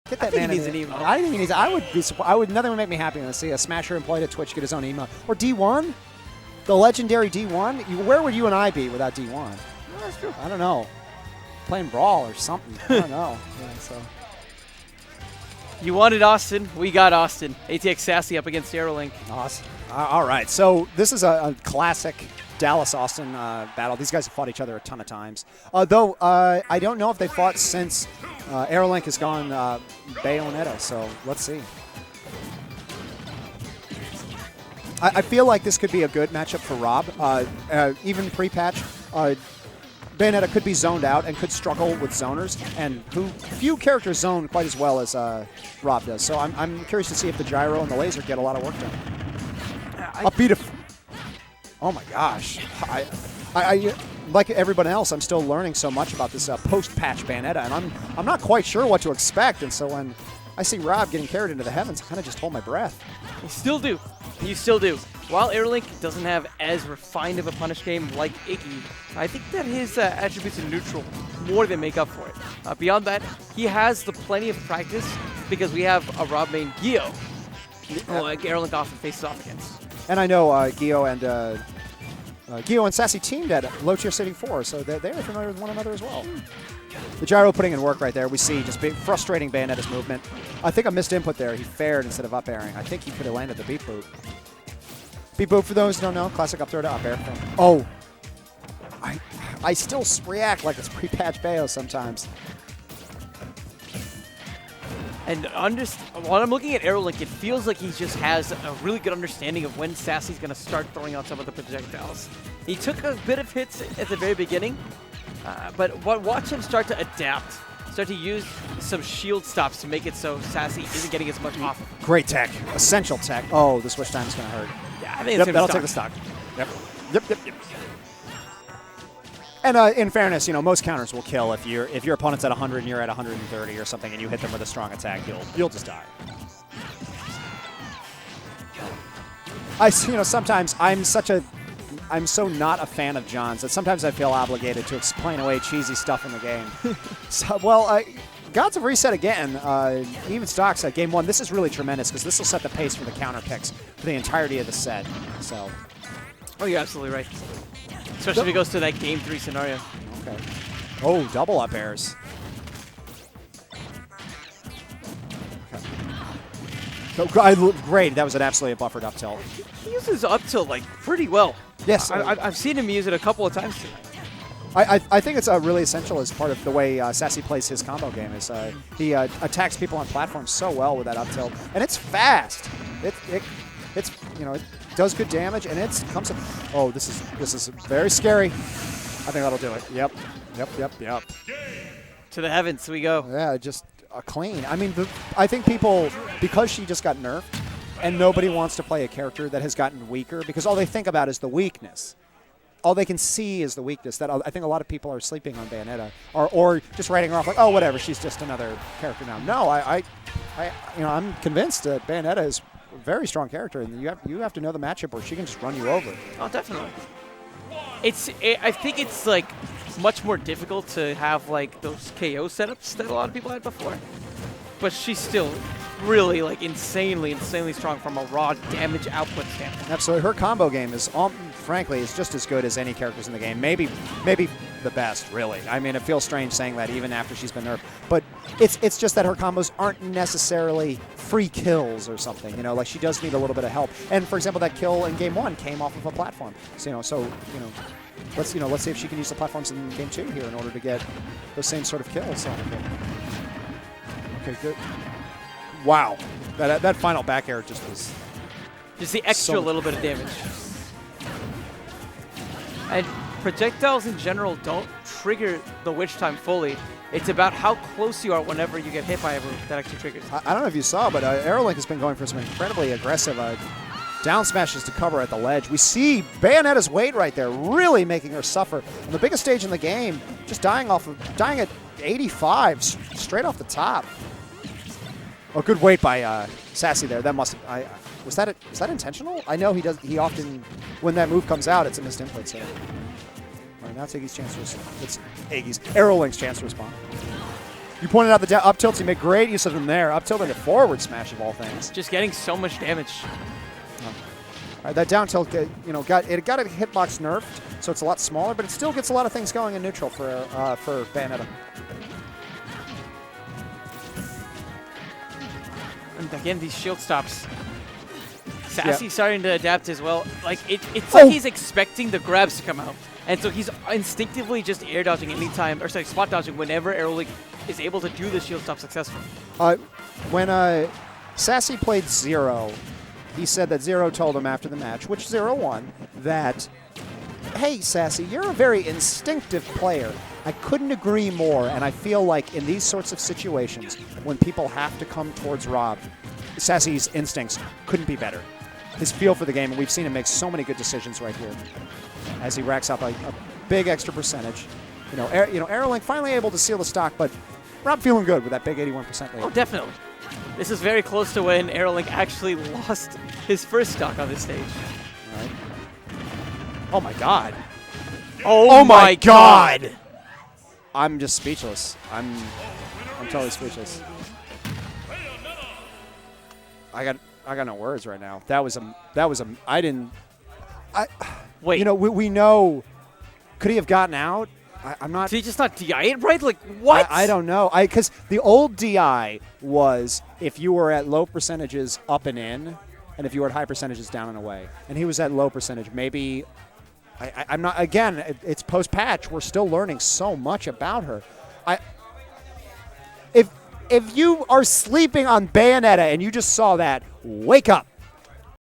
Get that I think man he needs in an there. emo. I think he needs. I would be. I would. Nothing would make me happy than to see a Smasher employed at Twitch get his own emo or D1, the legendary D1. Where would you and I be without D1? No, that's true. I don't know. Playing Brawl or something. I don't know. Yeah, so. You wanted Austin. We got Austin. ATX SaSSy up against AeroLink. Awesome. All right. So this is a classic Dallas-Austin battle. These guys have fought each other a ton of times. Though I don't know if they fought since AeroLink has gone Bayonetta. So let's see. I feel like this could be a good matchup for Rob. Even pre-patch, Bayonetta could be zoned out and could struggle with zoners, and few characters zone quite as well as Rob does. So I'm curious to see if the gyro and the laser get a lot of work done. Oh my gosh! I like everyone else, I'm still learning so much about this post-patch Bayonetta, and I'm not quite sure what to expect. And so when I see Rob getting carried into the heavens, I kind of just hold my breath. You still do. You still do. While AeroLink doesn't have as refined of a punish game like Iggy, I think that his attributes in neutral more than make up for it. Beyond that, he has the plenty of practice because we have a Rob main Gio, who AeroLink often faces off against. And I know Gio and SaSSy teamed at Low Tier City 4, so they're familiar with one another as well. The gyro putting in work right there. We see just big, frustrating Bayonetta's movement. I think I missed input there. He fared instead of up airing. I think he could have landed the beat boot. Beat boot, for those who don't know, classic up throw to up air. Oh, I still react like it's pre-patch Bayo sometimes. And while I'm looking at AeroLink, it feels like he just has a really good understanding of when SaSSy's going to start throwing out some of the projectiles. He took a bit of hits at the very beginning, but watch him start to adapt, start to use some shield stops to make it so SaSSy isn't getting as much off. Great tech, essential tech. Oh, the switch time is going to hurt. Yeah, I think yep, that'll take the stock. Yep. And in fairness, most counters will kill if your opponent's at 100 and you're at 130 or something, and you hit them with a strong attack, you'll just die. Sometimes I'm so not a fan of John's that sometimes I feel obligated to explain away cheesy stuff in the game. Gods of Reset again. Even stocks at game 1. This is really tremendous because this will set the pace for the counter picks for the entirety of the set. So. Oh, you're absolutely right. Especially if it goes to that game 3 scenario. Okay. Oh, double up airs. Okay. Great. That was an absolutely buffered up tilt. He uses up tilt pretty well. Yes. I've seen him use it a couple of times tonight. I think it's really essential as part of the way SaSSy plays his combo game. Is he attacks people on platforms so well with that up tilt, and it's fast. It's it does good damage, and it comes up. Oh, this is very scary. I think that'll do it. Yep. To the heavens we go. Yeah, just clean. I mean, I think people, because she just got nerfed, and nobody wants to play a character that has gotten weaker because all they think about is the weakness. All they can see is the weakness. That I think a lot of people are sleeping on Bayonetta, or just writing her off like, oh, whatever, she's just another character now. No, I'm convinced that Bayonetta is a very strong character, and you have to know the matchup, or she can just run you over. Oh, definitely. I think it's much more difficult to have those KO setups that a lot of people had before, but she's still really insanely strong from a raw damage output standpoint. Absolutely, her combo game is, frankly, is just as good as any characters in the game. Maybe the best, really. I mean, it feels strange saying that even after she's been nerfed, but it's just that her combos aren't necessarily free kills or something. She does need a little bit of help. And for example, that kill in game 1 came off of a platform. So let's see if she can use the platforms in game 2 here in order to get those same sort of kills. Okay, good. Wow, that final back air just was just the extra little bit of damage. And projectiles in general don't trigger the witch time fully. It's about how close you are whenever you get hit by a move that actually triggers. I don't know if you saw, but AeroLink has been going for some incredibly aggressive down smashes to cover at the ledge. We see Bayonetta's weight right there, really making her suffer. On the biggest stage in the game, just dying at 85 straight off the top. Oh, good weight by SaSSy there. That must have, was that intentional? I know he often, when that move comes out, it's a missed input. So, all right, now it's Iggy's chance to respond. It's AeroLink's chance to respond. You pointed out the up tilts. He made great use of them there. Up tilt into forward smash of all things. Just getting so much damage. All right, that down tilt, got a hitbox nerfed, so it's a lot smaller, but it still gets a lot of things going in neutral for Bayonetta. And again, these shield stops. SaSSy starting to adapt as well. Like it's like he's expecting the grabs to come out, and so he's instinctively just air dodging anytime, or sorry, spot dodging whenever AeroLink is able to do the shield stop successfully. When SaSSy played Zero, he said that Zero told him after the match, which Zero won, that, hey, SaSSy, you're a very instinctive player. I couldn't agree more, and I feel like in these sorts of situations, when people have to come towards Rob, SaSSy's instincts couldn't be better. His feel for the game, and we've seen him make so many good decisions right here as he racks up a big extra percentage. AeroLink finally able to seal the stock, but Rob feeling good with that big 81% lead. Oh, definitely. This is very close to when AeroLink actually lost his first stock on this stage. All right. Oh my God. Oh my God. I'm just speechless. I'm totally speechless. I got no words right now. Wait. We know. Could he have gotten out? I'm not. Did he just not DI it right? Like what? I don't know. Because the old DI was if you were at low percentages up and in, and if you were at high percentages down and away. And he was at low percentage. Maybe. I'm not. Again, it's post patch. We're still learning so much about her. If you are sleeping on Bayonetta and you just saw that, wake up.